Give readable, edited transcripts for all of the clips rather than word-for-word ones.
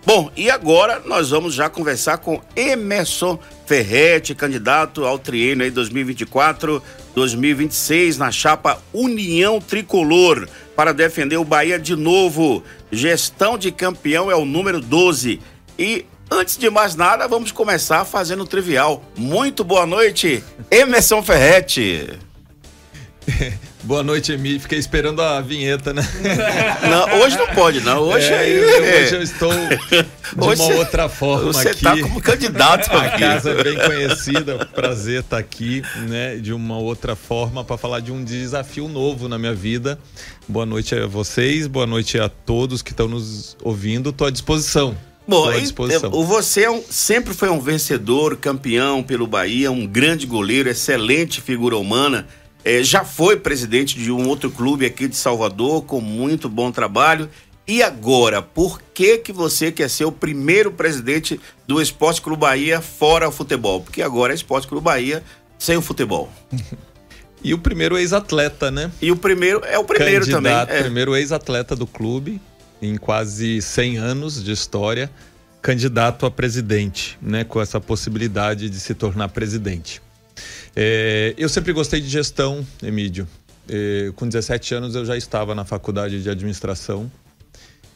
Bom, e agora nós vamos já conversar com Emerson Ferretti, candidato ao triênio aí 2024-2026 na chapa União Tricolor, para defender o Bahia de novo. Gestão de campeão é o número 12. E antes de mais nada, vamos começar fazendo o trivial. Muito boa noite, Emerson Ferretti. Boa noite, Emi. Fiquei esperando a vinheta, né? Não, hoje não pode, não. Hoje hoje eu estou de uma outra forma você aqui. Você está como candidato A aqui. casa é bem conhecida, prazer estar aqui, né? De uma outra forma para falar de um desafio novo na minha vida. Boa noite a vocês, boa noite a todos que estão nos ouvindo. Estou à disposição. Bom, você sempre foi um vencedor, campeão pelo Bahia, um grande goleiro, excelente figura humana. Já foi presidente de um outro clube aqui de Salvador, com muito bom trabalho. E agora, por que você quer ser o primeiro presidente do Esporte Clube Bahia fora o futebol? Porque agora é Esporte Clube Bahia sem o futebol. E o primeiro ex-atleta, né? E o primeiro candidato, também. Primeiro ex-atleta do clube, em quase 100 anos de história, candidato a presidente, né? Com essa possibilidade de se tornar presidente. Eu sempre gostei de gestão, Emídio. Com 17 anos eu já estava na faculdade de administração.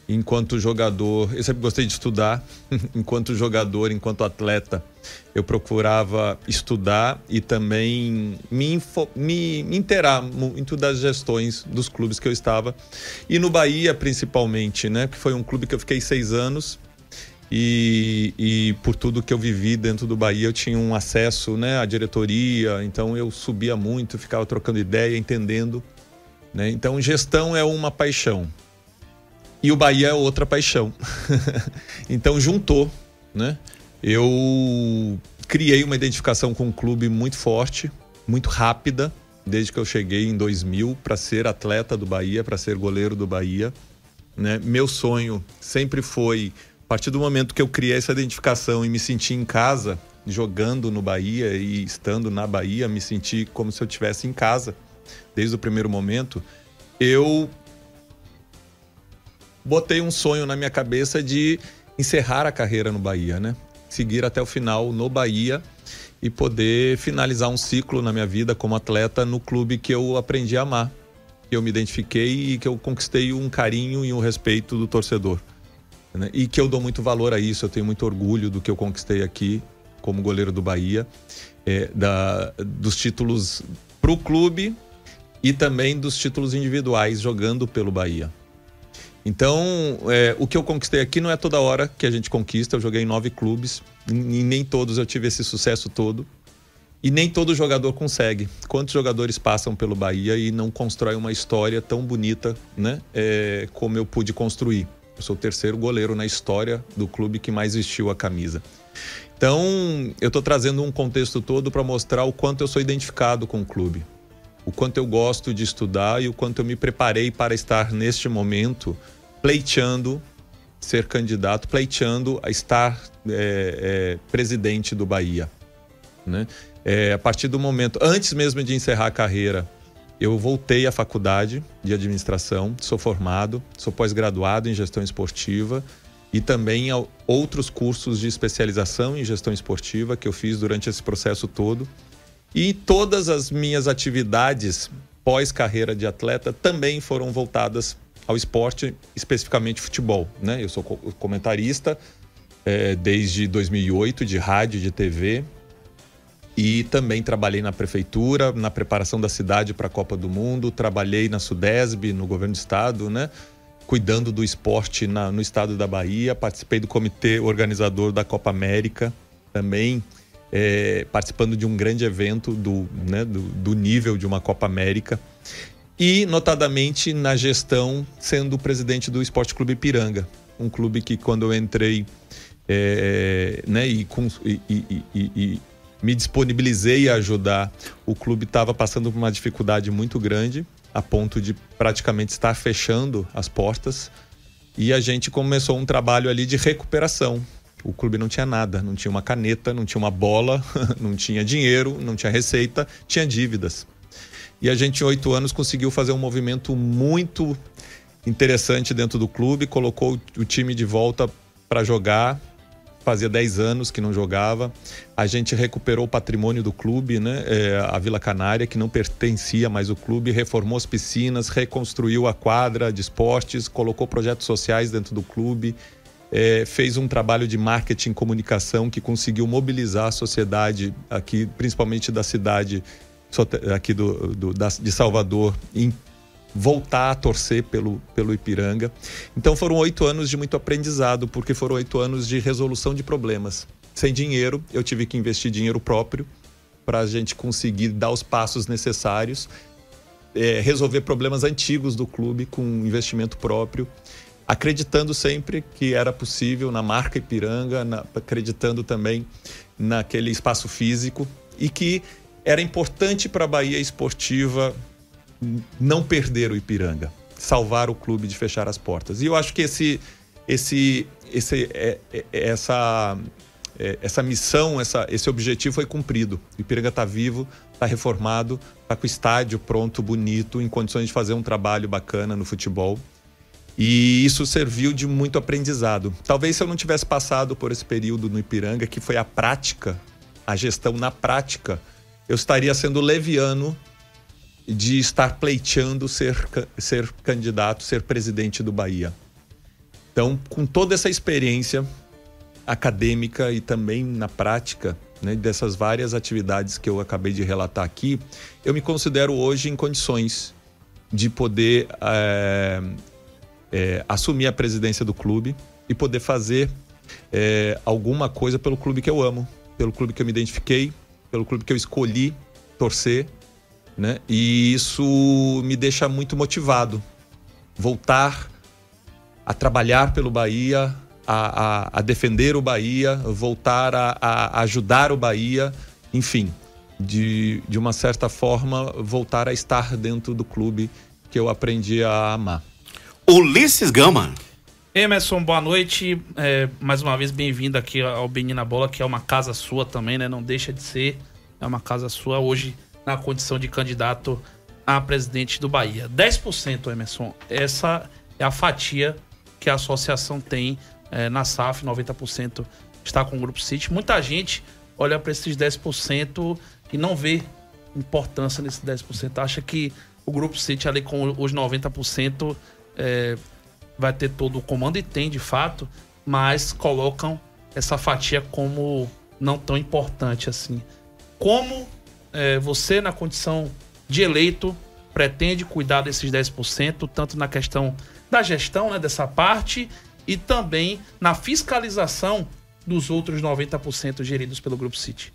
Enquanto jogador, eu sempre gostei de estudar. Enquanto jogador, enquanto atleta, eu procurava estudar e também me inteirar muito das gestões dos clubes que eu estava. E no Bahia, principalmente, né? Que foi um clube que eu fiquei 6 anos. E por tudo que eu vivi dentro do Bahia, eu tinha um acesso, né, à diretoria, então eu subia muito, ficava trocando ideia, entendendo, né? Então gestão é uma paixão e o Bahia é outra paixão. Então juntou, né? Eu criei uma identificação com o clube muito forte, muito rápida, desde que eu cheguei em 2000 para ser atleta do Bahia, para ser goleiro do Bahia, né? Meu sonho sempre foi, a partir do momento que eu criei essa identificação e me senti em casa, jogando no Bahia e estando na Bahia, me senti como se eu estivesse em casa, desde o primeiro momento, eu botei um sonho na minha cabeça de encerrar a carreira no Bahia, né? Seguir até o final no Bahia e poder finalizar um ciclo na minha vida como atleta no clube que eu aprendi a amar, que eu me identifiquei e que eu conquistei um carinho e um respeito do torcedor. E que eu dou muito valor a isso, eu tenho muito orgulho do que eu conquistei aqui como goleiro do Bahia, dos títulos pro clube e também dos títulos individuais jogando pelo Bahia. Então, o que eu conquistei aqui não é toda hora que a gente conquista, eu joguei em 9 clubes e nem todos eu tive esse sucesso todo e nem todo jogador consegue. Quantos jogadores passam pelo Bahia e não constroem uma história tão bonita, né, como eu pude construir? Eu sou o 3º goleiro na história do clube que mais vestiu a camisa. Então, eu estou trazendo um contexto todo para mostrar o quanto eu sou identificado com o clube, o quanto eu gosto de estudar e o quanto eu me preparei para estar neste momento pleiteando ser candidato, pleiteando a estar presidente do Bahia, né? A partir do momento, antes mesmo de encerrar a carreira, eu voltei à faculdade de administração, sou formado, sou pós-graduado em gestão esportiva e também outros cursos de especialização em gestão esportiva que eu fiz durante esse processo todo. E todas as minhas atividades pós-carreira de atleta também foram voltadas ao esporte, especificamente futebol, né? Eu sou comentarista desde 2008 de rádio, de TV. E também trabalhei na prefeitura, na preparação da cidade para a Copa do Mundo, trabalhei na Sudesb, no governo do estado, né? Cuidando do esporte no estado da Bahia, participei do comitê organizador da Copa América, também participando de um grande evento do nível de uma Copa América e, notadamente, na gestão, sendo presidente do Esporte Clube Ipiranga, um clube que quando eu entrei me disponibilizei a ajudar, o clube estava passando por uma dificuldade muito grande, a ponto de praticamente estar fechando as portas, e a gente começou um trabalho ali de recuperação. O clube não tinha nada, não tinha uma caneta, não tinha uma bola, não tinha dinheiro, não tinha receita, tinha dívidas. E a gente, em 8 anos, conseguiu fazer um movimento muito interessante dentro do clube, colocou o time de volta para jogar. Fazia 10 anos que não jogava. A gente recuperou o patrimônio do clube, né? A Vila Canária, que não pertencia mais ao clube, reformou as piscinas, reconstruiu a quadra de esportes, colocou projetos sociais dentro do clube, fez um trabalho de marketing e comunicação que conseguiu mobilizar a sociedade aqui, principalmente da cidade aqui de Salvador, em voltar a torcer pelo Ipiranga. Então foram 8 anos de muito aprendizado, porque foram 8 anos de resolução de problemas. Sem dinheiro, eu tive que investir dinheiro próprio para a gente conseguir dar os passos necessários, resolver problemas antigos do clube com investimento próprio, acreditando sempre que era possível na marca Ipiranga, acreditando também naquele espaço físico e que era importante para a Bahia Esportiva não perder o Ipiranga, salvar o clube de fechar as portas. E eu acho que essa missão, esse objetivo foi cumprido. O Ipiranga está vivo, está reformado, está com o estádio pronto, bonito, em condições de fazer um trabalho bacana no futebol. E isso serviu de muito aprendizado. Talvez se eu não tivesse passado por esse período no Ipiranga, que foi a prática, a gestão na prática, eu estaria sendo leviano de estar pleiteando ser candidato, ser presidente do Bahia. Então, com toda essa experiência acadêmica e também na prática, né, dessas várias atividades que eu acabei de relatar aqui, eu me considero hoje em condições de poder assumir a presidência do clube e poder fazer alguma coisa pelo clube que eu amo, pelo clube que eu me identifiquei, pelo clube que eu escolhi torcer, né? E isso me deixa muito motivado. Voltar a trabalhar pelo Bahia, a defender o Bahia, voltar a ajudar o Bahia, enfim, de uma certa forma, voltar a estar dentro do clube que eu aprendi a amar. Ulisses Gama. Emerson, boa noite. Mais uma vez, bem-vindo aqui ao Bem na Bola, que é uma casa sua também, né? Não deixa de ser, é uma casa sua hoje, na condição de candidato a presidente do Bahia. 10%, Emerson, essa é a fatia que a associação tem na SAF, 90% está com o Grupo City. Muita gente olha para esses 10% e não vê importância nesses 10%. Acha que o Grupo City ali com os 90% vai ter todo o comando, e tem de fato, mas colocam essa fatia como não tão importante assim. Como você, na condição de eleito, pretende cuidar desses 10%, tanto na questão da gestão, né, dessa parte, e também na fiscalização dos outros 90% geridos pelo Grupo City?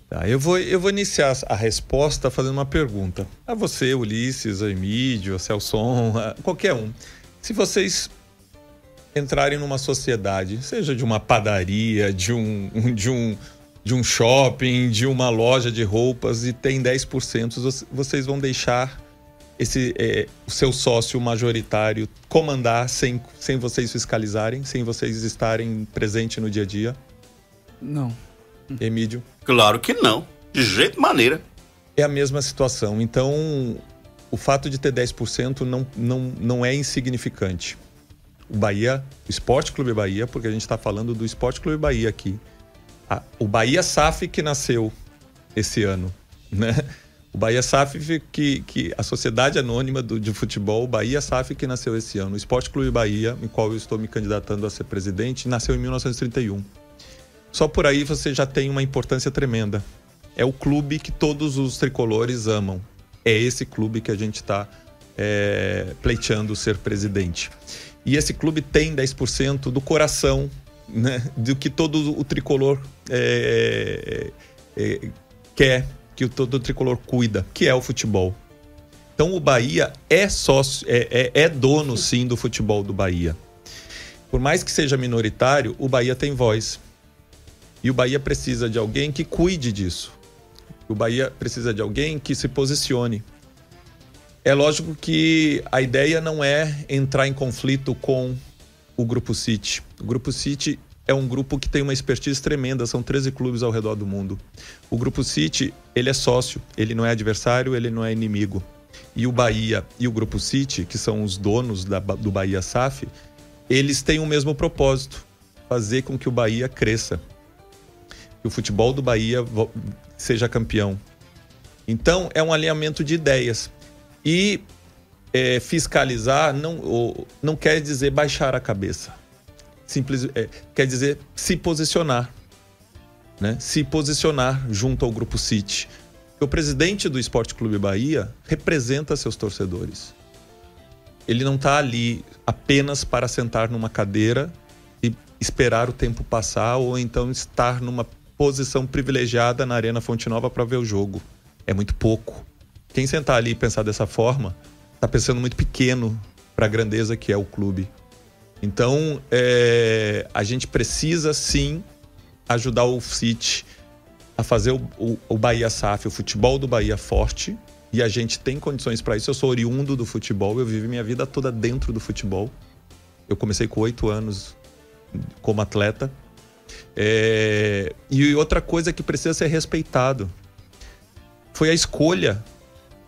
Tá, eu vou iniciar a resposta fazendo uma pergunta. A você, Ulisses, a Emídio, a Celson, qualquer um. Se vocês entrarem numa sociedade, seja de uma padaria, de um shopping, de uma loja de roupas, e tem 10%, vocês vão deixar o seu sócio majoritário comandar sem vocês fiscalizarem, sem vocês estarem presentes no dia a dia? Não. Emídio? Claro que não, de jeito maneira. É a mesma situação. Então, o fato de ter 10% não é insignificante. O Bahia, o Esporte Clube Bahia, porque a gente está falando do Esporte Clube Bahia aqui. O Bahia SAF que nasceu esse ano, né? O Bahia SAF que a Sociedade Anônima de Futebol, o Bahia SAF que nasceu esse ano. O Esporte Clube Bahia, em qual eu estou me candidatando a ser presidente, nasceu em 1931. Só por aí você já tem uma importância tremenda. É o clube que todos os tricolores amam. É esse clube que a gente está pleiteando ser presidente. E esse clube tem 10% do coração, né, do que todo o tricolor quer, que todo o tricolor cuida, que é o futebol. Então o Bahia é sócio, é dono sim do futebol do Bahia. Por mais que seja minoritário, o Bahia tem voz. E o Bahia precisa de alguém que cuide disso. O Bahia precisa de alguém que se posicione. É lógico que a ideia não é entrar em conflito com o Grupo City. O Grupo City é um grupo que tem uma expertise tremenda, são 13 clubes ao redor do mundo. O Grupo City, ele é sócio, ele não é adversário, ele não é inimigo. E o Bahia e o Grupo City, que são os donos do Bahia SAF, eles têm o mesmo propósito, fazer com que o Bahia cresça, que o futebol do Bahia seja campeão. Então, é um alinhamento de ideias. E fiscalizar não quer dizer baixar a cabeça. Quer dizer se posicionar, né? Se posicionar junto ao Grupo City. O presidente do Esporte Clube Bahia representa seus torcedores. Ele não está ali apenas para sentar numa cadeira e esperar o tempo passar, ou então estar numa posição privilegiada na Arena Fonte Nova para ver o jogo. É muito pouco. Quem sentar ali e pensar dessa forma está pensando muito pequeno para a grandeza que é o clube. Então, a gente precisa sim ajudar o City a fazer o Bahia SAF, o futebol do Bahia forte, e a gente tem condições para isso. Eu sou oriundo do futebol, eu vivi minha vida toda dentro do futebol. Eu comecei com 8 anos como atleta. E outra coisa que precisa ser respeitado foi a escolha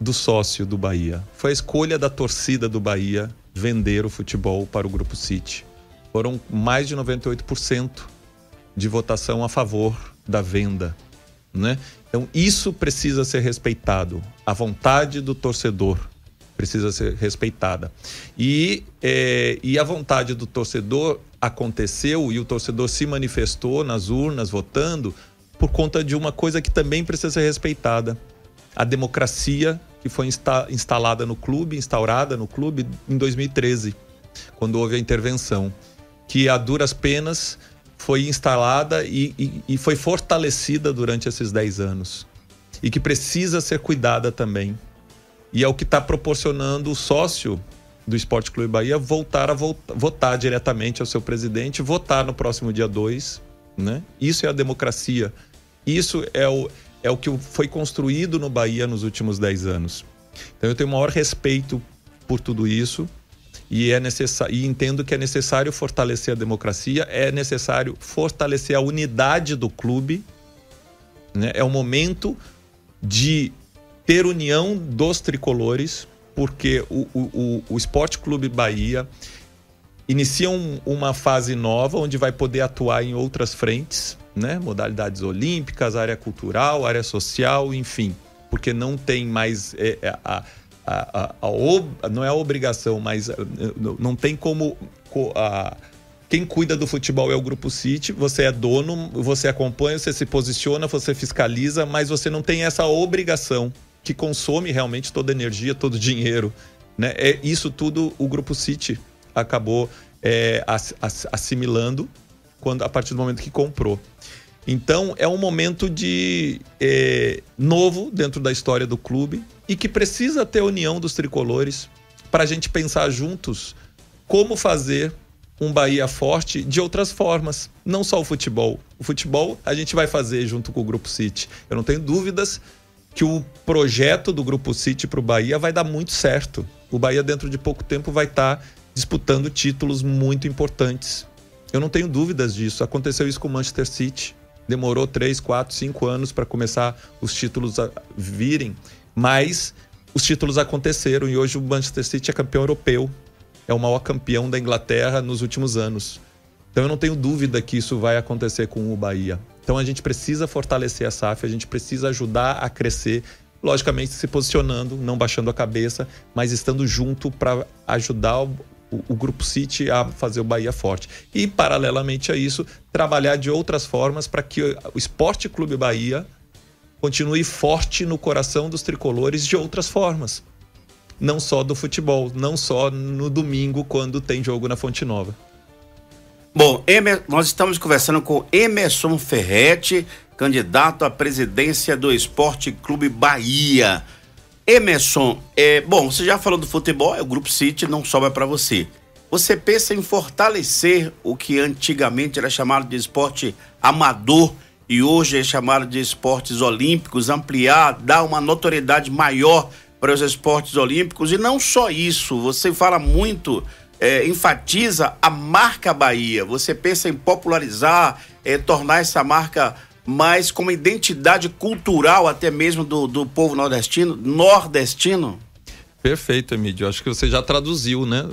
do sócio do Bahia, foi a escolha da torcida do Bahia vender o futebol para o Grupo City. Foram mais de 98% de votação a favor da venda, né? Então isso precisa ser respeitado. A vontade do torcedor precisa ser respeitada. E a vontade do torcedor aconteceu, e o torcedor se manifestou nas urnas votando por conta de uma coisa que também precisa ser respeitada: a democracia que foi instaurada no clube em 2013, quando houve a intervenção, que a duras penas foi instalada e foi fortalecida durante esses 10 anos, e que precisa ser cuidada também. E é o que está proporcionando o sócio do Esporte Clube Bahia voltar a votar diretamente ao seu presidente, votar no próximo dia 2, né? Isso é a democracia. Isso é o que foi construído no Bahia nos últimos 10 anos. Então eu tenho o maior respeito por tudo isso, e entendo que é necessário fortalecer a democracia, é necessário fortalecer a unidade do clube, né? É o momento de ter união dos tricolores, porque o Esporte Clube Bahia inicia uma fase nova, onde vai poder atuar em outras frentes, né? Modalidades olímpicas, área cultural, área social, enfim, porque não tem mais não é a obrigação, mas não tem como quem cuida do futebol é o Grupo City. Você é dono, você acompanha, você se posiciona, você fiscaliza, mas você não tem essa obrigação que consome realmente toda a energia, todo o dinheiro, né? Isso tudo o Grupo City acabou assimilando a partir do momento que comprou. Então é um momento novo dentro da história do clube, e que precisa ter a união dos tricolores para a gente pensar juntos como fazer um Bahia forte de outras formas, não só o futebol. O futebol a gente vai fazer junto com o Grupo City. Eu não tenho dúvidas que o projeto do Grupo City para o Bahia vai dar muito certo. O Bahia, dentro de pouco tempo, vai estar disputando títulos muito importantes. Eu não tenho dúvidas disso. Aconteceu isso com o Manchester City. Demorou 3, 4, 5 anos para começar os títulos a virem, mas os títulos aconteceram, e hoje o Manchester City é campeão europeu. É o maior campeão da Inglaterra nos últimos anos. Então eu não tenho dúvida que isso vai acontecer com o Bahia. Então a gente precisa fortalecer a SAF, a gente precisa ajudar a crescer, logicamente se posicionando, não baixando a cabeça, mas estando junto para ajudar o Grupo City a fazer o Bahia forte. E, paralelamente a isso, trabalhar de outras formas para que o Esporte Clube Bahia continue forte no coração dos tricolores de outras formas. Não só do futebol, não só no domingo, quando tem jogo na Fonte Nova. Bom, nós estamos conversando com Emerson Ferretti, candidato à presidência do Esporte Clube Bahia. Emerson, bom, você já falou do futebol, o Grupo City não sobra para você. Você pensa em fortalecer o que antigamente era chamado de esporte amador e hoje é chamado de esportes olímpicos, ampliar, dar uma notoriedade maior para os esportes olímpicos? E não só isso, você fala muito, enfatiza a marca Bahia. Você pensa em popularizar, tornar essa marca mais como identidade cultural até mesmo do povo nordestino? Perfeito, Emílio. Acho que você já traduziu, né?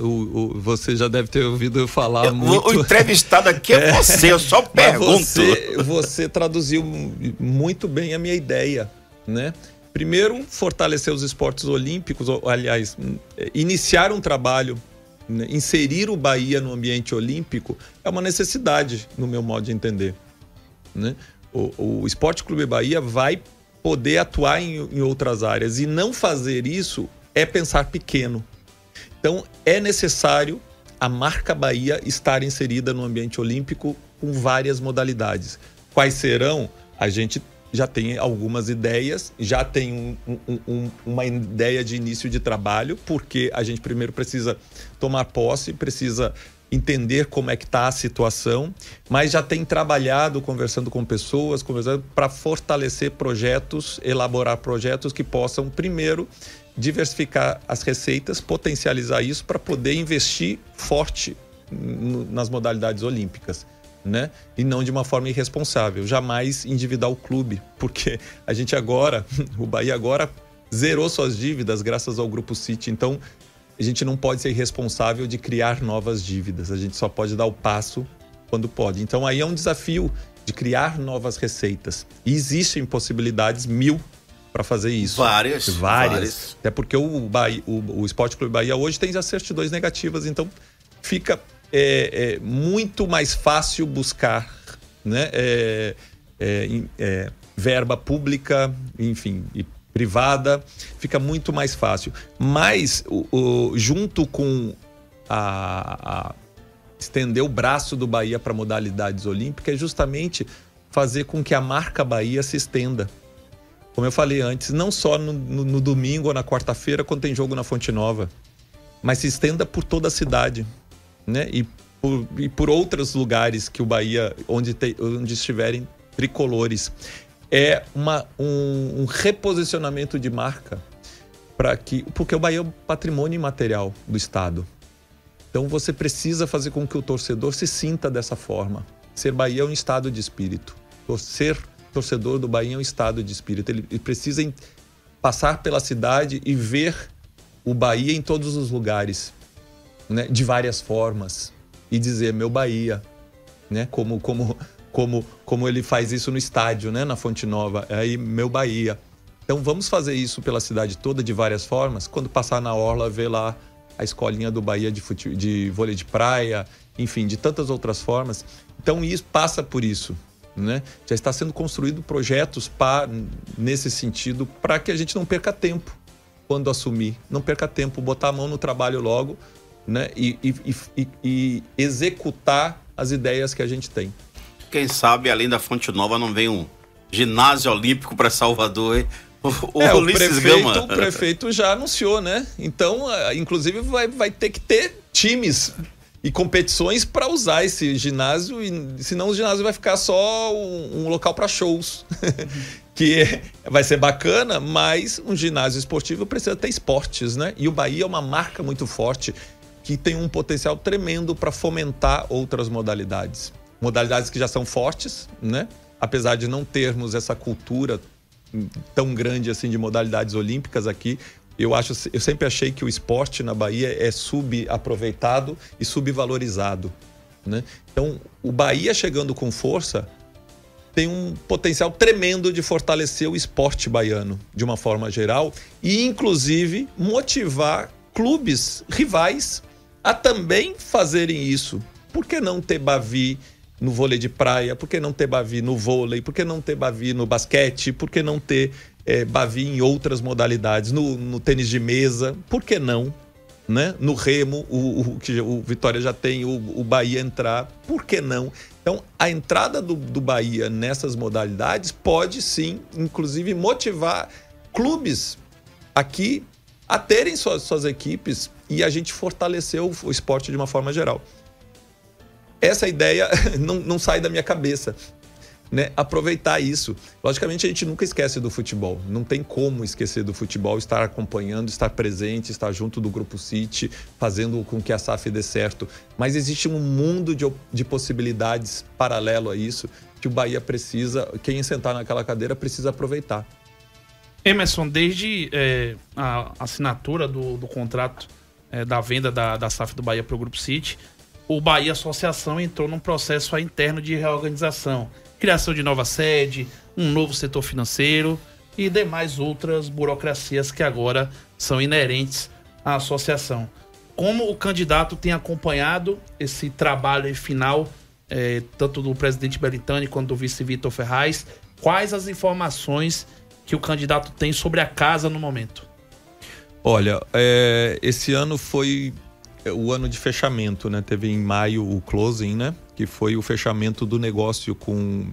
Você já deve ter ouvido eu falar muito. O entrevistado aqui é você, eu só pergunto. Você traduziu muito bem a minha ideia, né? Primeiro, fortalecer os esportes olímpicos, aliás, iniciar um trabalho, né? Inserir o Bahia no ambiente olímpico é uma necessidade, no meu modo de entender, né? O Esporte Clube Bahia vai poder atuar em outras áreas, e não fazer isso é pensar pequeno. Então, é necessário a marca Bahia estar inserida no ambiente olímpico com várias modalidades. Quais serão? A gente já tem algumas ideias, já tem uma ideia de início de trabalho, porque a gente primeiro precisa tomar posse, precisa entender como é que está a situação, mas já tem trabalhado, conversando com pessoas, para fortalecer projetos, elaborar projetos que possam, primeiro, diversificar as receitas, potencializar isso para poder investir forte nas modalidades olímpicas, né? E não de uma forma irresponsável, jamais endividar o clube, porque a gente agora, o Bahia agora zerou suas dívidas graças ao Grupo City, então a gente não pode ser irresponsável de criar novas dívidas, a gente só pode dar o passo quando pode. Então aí é um desafio de criar novas receitas, e existem possibilidades 1000 para fazer isso. Várias. Até porque o Esporte Clube Bahia hoje tem as certidões negativas, então fica muito mais fácil buscar, né, verba pública, enfim, e privada, fica muito mais fácil. Mas, junto com estender o braço do Bahia para modalidades olímpicas, é justamente fazer com que a marca Bahia se estenda. Como eu falei antes, não só no domingo ou na quarta-feira, quando tem jogo na Fonte Nova, mas se estenda por toda a cidade, né? E por outros lugares que o Bahia, onde estiverem tricolores. É um reposicionamento de marca, porque o Bahia é um patrimônio imaterial do Estado. Então você precisa fazer com que o torcedor se sinta dessa forma. Ser Bahia é um estado de espírito. Ser torcedor do Bahia é um estado de espírito. Ele precisa passar pela cidade e ver o Bahia em todos os lugares, né? De várias formas, e dizer meu Bahia, né? Como ele faz isso no estádio, né? Na Fonte Nova, aí meu Bahia. Então vamos fazer isso pela cidade toda de várias formas. Quando passar na orla, ver lá a escolinha do Bahia de vôlei de praia, enfim, de tantas outras formas. Então isso passa por isso, né? Já está sendo construído projetos nesse sentido, para que a gente não perca tempo quando assumir, não perca tempo, botar a mão no trabalho logo, né? E executar as ideias que a gente tem. Quem sabe, além da Fonte Nova, não vem um ginásio olímpico para Salvador, hein? O prefeito já anunciou, né? Então, inclusive, vai ter que ter times e competições para usar esse ginásio, e senão o ginásio vai ficar só um local para shows. Que vai ser bacana, mas um ginásio esportivo precisa ter esportes, né? E o Bahia é uma marca muito forte que tem um potencial tremendo para fomentar outras modalidades. Modalidades que já são fortes, né? Apesar de não termos essa cultura tão grande assim de modalidades olímpicas aqui, eu sempre achei que o esporte na Bahia é subaproveitado e subvalorizado, né? Então, o Bahia chegando com força tem um potencial tremendo de fortalecer o esporte baiano de uma forma geral e, inclusive, motivar clubes rivais a também fazerem isso. Por que não ter Bavi no vôlei de praia? Por que não ter Bavi no vôlei? Por que não ter Bavi no basquete? Por que não ter Bavi em outras modalidades? No tênis de mesa? Por que não? Né? No remo, o Vitória já tem o Bahia entrar. Por que não? Então, a entrada do Bahia nessas modalidades pode sim, inclusive, motivar clubes aqui a terem suas equipes e a gente fortalecer o esporte de uma forma geral. Essa ideia não sai da minha cabeça, né? Aproveitar isso. Logicamente, a gente nunca esquece do futebol. Não tem como esquecer do futebol, estar acompanhando, estar presente, estar junto do Grupo City, fazendo com que a SAF dê certo. Mas existe um mundo de possibilidades paralelo a isso, que o Bahia precisa, quem sentar naquela cadeira precisa aproveitar. Emerson, desde a assinatura do contrato da venda da SAF do Bahia para o Grupo City, o Bahia Associação entrou num processo interno de reorganização, criação de nova sede, um novo setor financeiro e demais outras burocracias que agora são inerentes à associação. Como o candidato tem acompanhado esse trabalho final, tanto do presidente Belintani quanto do vice Vitor Ferraz, quais as informações que o candidato tem sobre a casa no momento? Olha, esse ano foi o ano de fechamento, né? Teve em maio o closing, né? Que foi o fechamento do negócio com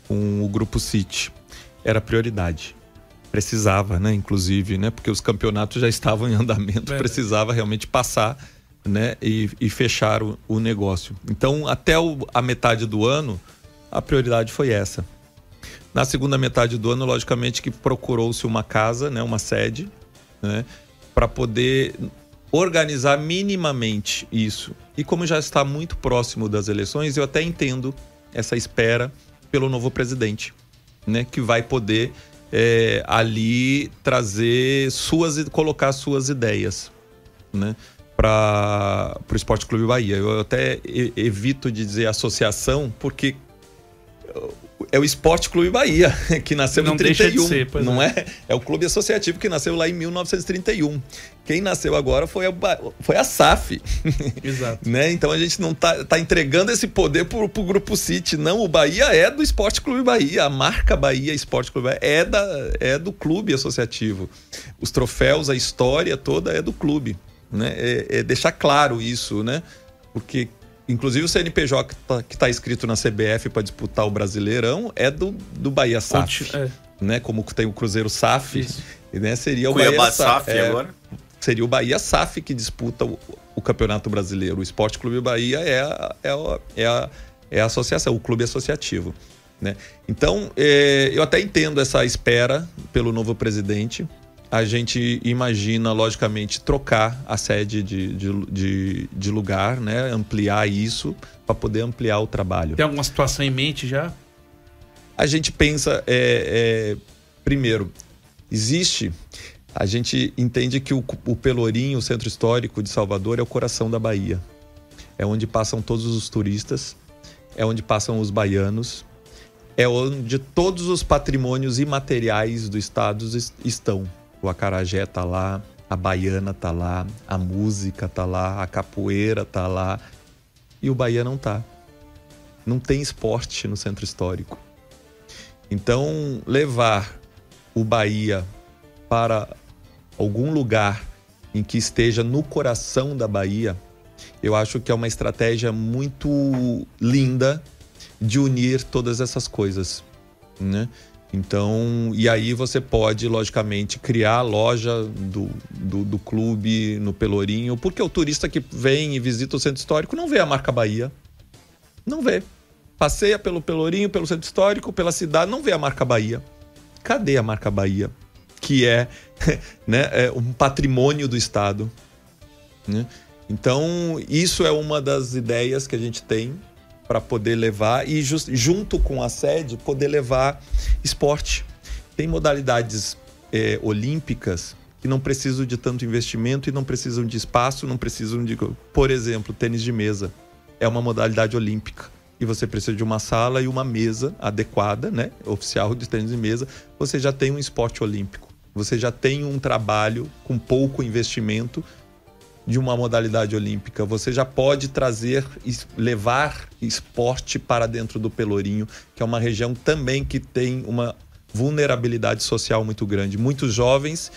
o Grupo City. Era prioridade. Precisava, né? Inclusive, né? Porque os campeonatos já estavam em andamento, precisava realmente passar, né? E fechar o negócio. Então, até a metade do ano, a prioridade foi essa. Na segunda metade do ano, logicamente que procurou-se uma casa, né? Uma sede, né? Para poder organizar minimamente isso. E como já está muito próximo das eleições, eu até entendo essa espera pelo novo presidente, né? Que vai poder ali colocar suas ideias, né? Para o Esporte Clube Bahia. Eu até evito de dizer associação, porque é o Esporte Clube Bahia, que nasceu em 31, não é? É o clube associativo que nasceu lá em 1931. Quem nasceu agora foi a SAF. Exato. Né? Então a gente não tá entregando esse poder pro Grupo City, não. O Bahia é do Esporte Clube Bahia, a marca Bahia Esporte Clube Bahia é do clube associativo. Os troféus, a história toda é do clube, né? É deixar claro isso, né? Porque inclusive o CNPJ que está inscrito na CBF para disputar o Brasileirão é do Bahia SAF, né? Como tem o Cruzeiro SAF, né? Seria o Bahia SAF agora. Seria o Bahia SAF que disputa o Campeonato Brasileiro. O Esporte Clube Bahia é a associação, o clube associativo, né? Então, eu até entendo essa espera pelo novo presidente. A gente imagina, logicamente, trocar a sede de lugar, né? Ampliar isso para poder ampliar o trabalho. Tem alguma situação em mente já? A gente pensa, primeiro, a gente entende que o Pelourinho, o Centro Histórico de Salvador, é o coração da Bahia. É onde passam todos os turistas, é onde passam os baianos, é onde todos os patrimônios imateriais do estado estão. O acarajé tá lá, a baiana tá lá, a música tá lá, a capoeira tá lá. E o Bahia não tá. Não tem esporte no Centro Histórico. Então, levar o Bahia para algum lugar em que esteja no coração da Bahia, eu acho que é uma estratégia muito linda de unir todas essas coisas, né? Então, e aí você pode, logicamente, criar a loja do clube no Pelourinho, porque o turista que vem e visita o Centro Histórico não vê a marca Bahia. Não vê. Passeia pelo Pelourinho, pelo Centro Histórico, pela cidade, não vê a marca Bahia. Cadê a marca Bahia? Que é, né, um patrimônio do Estado, né? Então, isso é uma das ideias que a gente tem para poder levar e junto com a sede poder levar esporte. Tem modalidades olímpicas que não precisam de tanto investimento e não precisam de espaço, não precisam de... Por exemplo, tênis de mesa é uma modalidade olímpica e você precisa de uma sala e uma mesa adequada, né, oficial de tênis de mesa. Você já tem um esporte olímpico, você já tem um trabalho com pouco investimento de uma modalidade olímpica. Você já pode levar esporte para dentro do Pelourinho, que é uma região também que tem uma vulnerabilidade social muito grande. Muitos jovens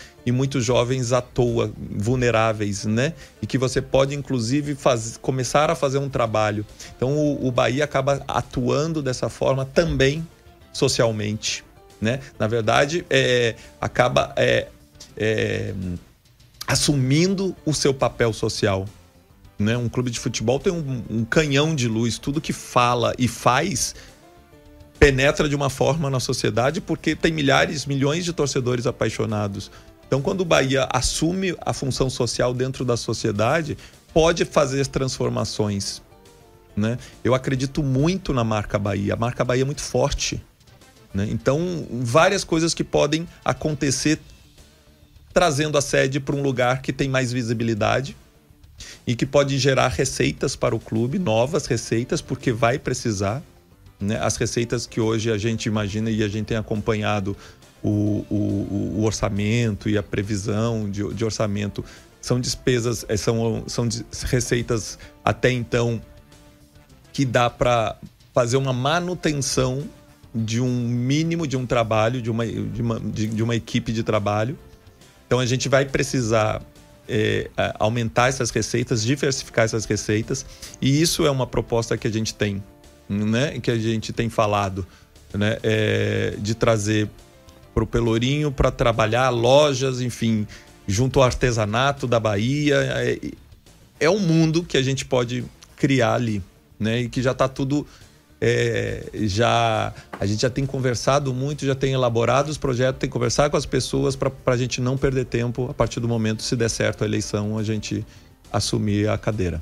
à toa, vulneráveis, né? E que você pode, inclusive, começar a fazer um trabalho. Então, o Bahia acaba atuando dessa forma também socialmente, né? Na verdade, acaba... assumindo o seu papel social, né? Um clube de futebol tem um canhão de luz, tudo que fala e faz penetra de uma forma na sociedade porque tem milhões de torcedores apaixonados. Então, quando o Bahia assume a função social dentro da sociedade, pode fazer transformações, né? Eu acredito muito na marca Bahia. A marca Bahia é muito forte, né? Então, várias coisas que podem acontecer trazendo a sede para um lugar que tem mais visibilidade e que pode gerar receitas para o clube, novas receitas, porque vai precisar, né? As receitas que hoje a gente imagina e a gente tem acompanhado o orçamento e a previsão de orçamento são despesas, são receitas até então que dá para fazer uma manutenção de um mínimo de um trabalho, de uma equipe de trabalho. Então a gente vai precisar aumentar essas receitas, diversificar essas receitas, e isso é uma proposta que a gente tem, né? Que a gente tem falado, né? De trazer para o Pelourinho para trabalhar lojas, enfim, junto ao artesanato da Bahia. É um mundo que a gente pode criar ali, né? E que já está tudo... a gente já tem conversado muito, já tem elaborado os projetos, tem que conversar com as pessoas para a gente não perder tempo a partir do momento, se der certo a eleição, a gente assumir a cadeira.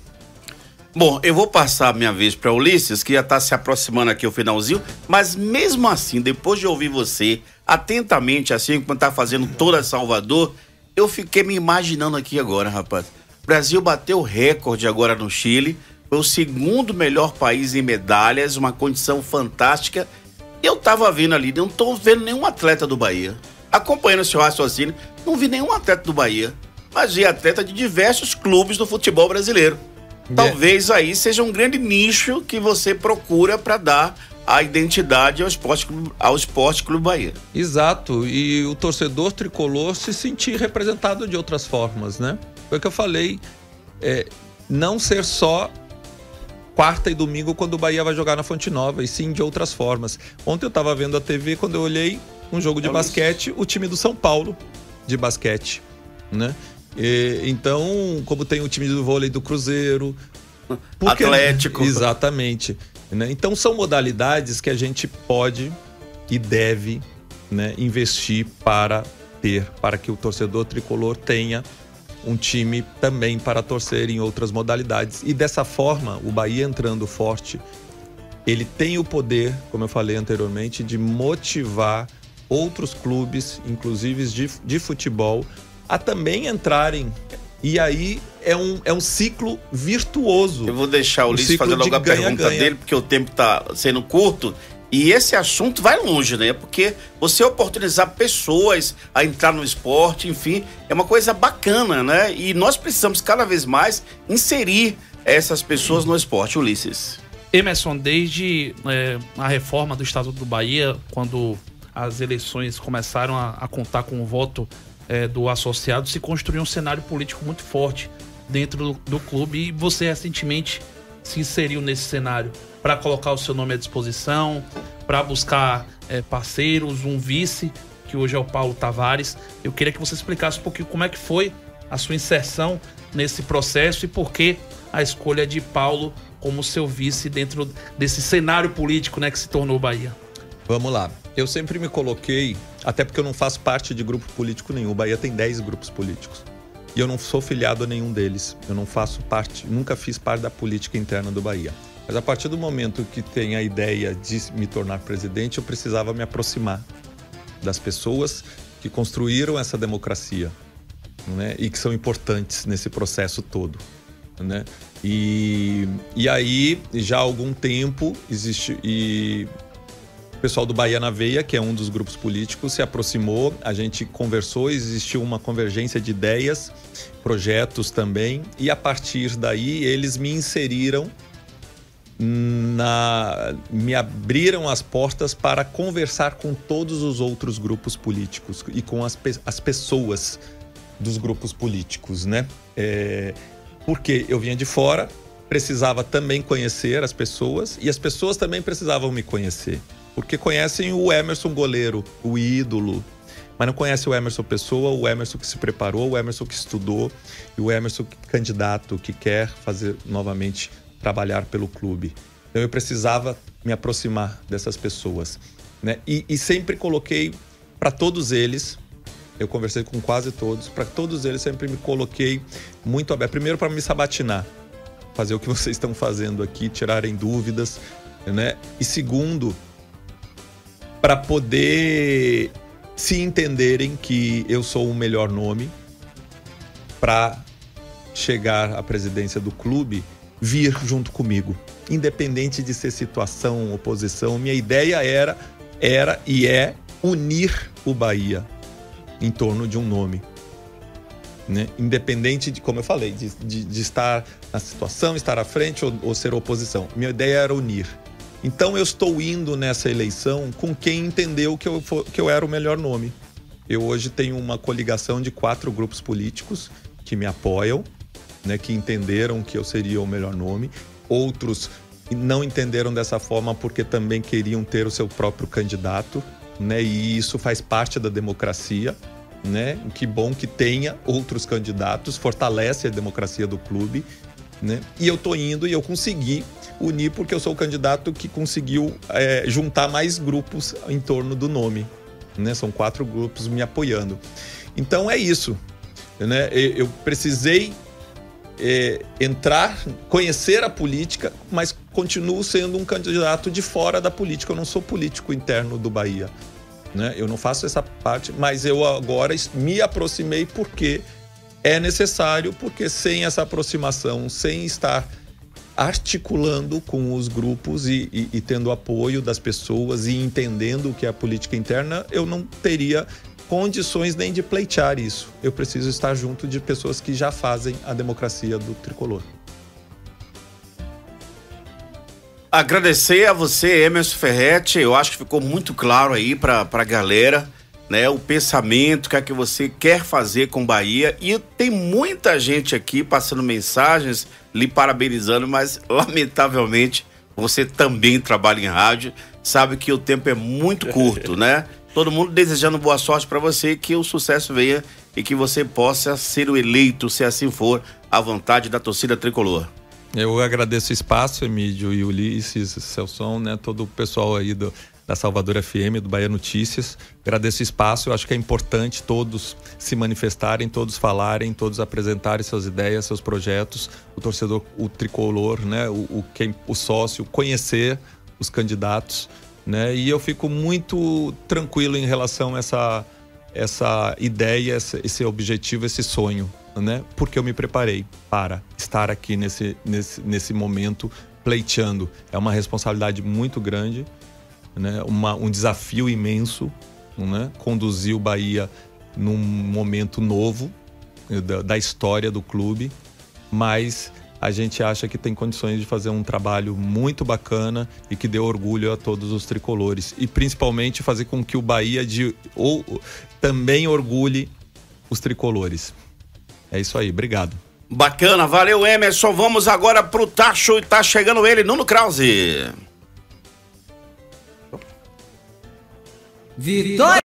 Bom, eu vou passar a minha vez para Ulisses, que já está se aproximando aqui o finalzinho, mas mesmo assim, depois de ouvir você atentamente, assim, quando tá fazendo toda Salvador, eu fiquei me imaginando aqui agora, rapaz. O Brasil bateu recorde agora no Chile, foi o segundo melhor país em medalhas, uma condição fantástica. Eu tava vendo ali, não tô vendo nenhum atleta do Bahia. Acompanhando o seu raciocínio, não vi nenhum atleta do Bahia, mas vi atleta de diversos clubes do futebol brasileiro. Talvez aí seja um grande nicho que você procura para dar a identidade ao Esporte Clube Bahia. Exato, e o torcedor tricolor se sentir representado de outras formas, né? Foi o que eu falei, não ser só quarta e domingo quando o Bahia vai jogar na Fonte Nova, e sim de outras formas. Ontem eu estava vendo a TV, quando eu olhei um jogo de basquete, o time do São Paulo de basquete, né? Então, como tem o time do vôlei do Cruzeiro, Atlético. Exatamente, né? Então são modalidades que a gente pode e deve, né, investir para que o torcedor tricolor tenha um time também para torcer em outras modalidades. E dessa forma, o Bahia entrando forte, ele tem o poder, como eu falei anteriormente, de motivar outros clubes, inclusive de futebol, a também entrarem. E aí é um ciclo virtuoso. Eu vou deixar o Ulisses fazer logo a pergunta dele, porque o tempo está sendo curto. E esse assunto vai longe, né? Porque você oportunizar pessoas a entrar no esporte, enfim, é uma coisa bacana, né? E nós precisamos cada vez mais inserir essas pessoas no esporte. Ulisses. Emerson, desde a reforma do Estatuto do Bahia, quando as eleições começaram a contar com o voto do associado, se construiu um cenário político muito forte dentro do clube, e você recentemente se inseriu nesse cenário para colocar o seu nome à disposição, para buscar parceiros, um vice, que hoje é o Paulo Tavares. Eu queria que você explicasse um pouquinho como é que foi a sua inserção nesse processo e por que a escolha de Paulo como seu vice dentro desse cenário político, né, que se tornou Bahia. Vamos lá. Eu sempre me coloquei, até porque eu não faço parte de grupo político nenhum. O Bahia tem 10 grupos políticos. E eu não sou filiado a nenhum deles. Eu não faço parte, nunca fiz parte da política interna do Bahia. Mas a partir do momento que tem a ideia de me tornar presidente, eu precisava me aproximar das pessoas que construíram essa democracia, né? E que são importantes nesse processo todo, né? E aí, já há algum tempo, existe... O pessoal do Bahia na Veia, que é um dos grupos políticos, se aproximou, a gente conversou, existiu uma convergência de ideias, projetos também, e a partir daí eles me inseriram, me abriram as portas para conversar com todos os outros grupos políticos e com as pessoas dos grupos políticos, né? Porque eu vinha de fora, precisava também conhecer as pessoas, e as pessoas também precisavam me conhecer. Porque conhecem o Emerson goleiro, o ídolo, mas não conhecem o Emerson pessoa, o Emerson que se preparou, o Emerson que estudou e o Emerson candidato que quer fazer novamente trabalhar pelo clube. Então eu precisava me aproximar dessas pessoas, né? E sempre coloquei para todos eles, eu conversei com quase todos, para todos eles sempre me coloquei muito aberto. Primeiro, para me sabatinar, fazer o que vocês estão fazendo aqui, tirarem dúvidas, né? E segundo, para poder se entenderem que eu sou o melhor nome para chegar à presidência do clube, vir junto comigo. Independente de ser situação, oposição, minha ideia era e é unir o Bahia em torno de um nome. Né? Independente de, como eu falei, de estar na situação, estar à frente ou ser oposição. Minha ideia era unir. Então eu estou indo nessa eleição com quem entendeu que eu era o melhor nome. Eu hoje tenho uma coligação de 4 grupos políticos que me apoiam, né, que entenderam que eu seria o melhor nome. Outros não entenderam dessa forma porque também queriam ter o seu próprio candidato, né, e isso faz parte da democracia. Né? Que bom que tenha outros candidatos, fortalece a democracia do clube, né? E eu tô indo e eu consegui unir porque eu sou o candidato que conseguiu juntar mais grupos em torno do nome, né? São 4 grupos me apoiando. Então é isso, né? Eu precisei entrar, conhecer a política, mas continuo sendo um candidato de fora da política. Eu não sou político interno do Bahia. Né? Eu não faço essa parte, mas eu agora me aproximei porque é necessário, porque sem essa aproximação, sem estar articulando com os grupos e tendo apoio das pessoas e entendendo o que é a política interna, eu não teria condições nem de pleitear isso. Eu preciso estar junto de pessoas que já fazem a democracia do tricolor. Agradecer a você, Emerson Ferretti. Eu acho que ficou muito claro aí para a galera, né, o pensamento, o que você quer fazer com Bahia. E tem muita gente aqui passando mensagens, lhe parabenizando, mas lamentavelmente você também trabalha em rádio, sabe que o tempo é muito curto, né? Todo mundo desejando boa sorte para você, que o sucesso venha e que você possa ser o eleito, se assim for, à vontade da torcida tricolor. Eu agradeço o espaço, Emílio e Ulisses, Celson, né, todo o pessoal aí da Salvador FM, do Bahia Notícias. Agradeço o espaço, eu acho que é importante todos se manifestarem, todos falarem, todos apresentarem suas ideias, seus projetos, o torcedor, o tricolor, né, o sócio, conhecer os candidatos, né, e eu fico muito tranquilo em relação a essa ideia, esse objetivo, esse sonho. Né? Porque eu me preparei para estar aqui nesse momento pleiteando. É uma responsabilidade muito grande, né? Um desafio imenso, né? Conduzir o Bahia num momento novo da história do clube, mas a gente acha que tem condições de fazer um trabalho muito bacana e que dê orgulho a todos os tricolores e principalmente fazer com que o Bahia também orgulhe os tricolores. É isso aí, obrigado. Bacana, valeu, Emerson. Vamos agora pro Tacho e tá chegando ele, Nuno Krause. Vitória!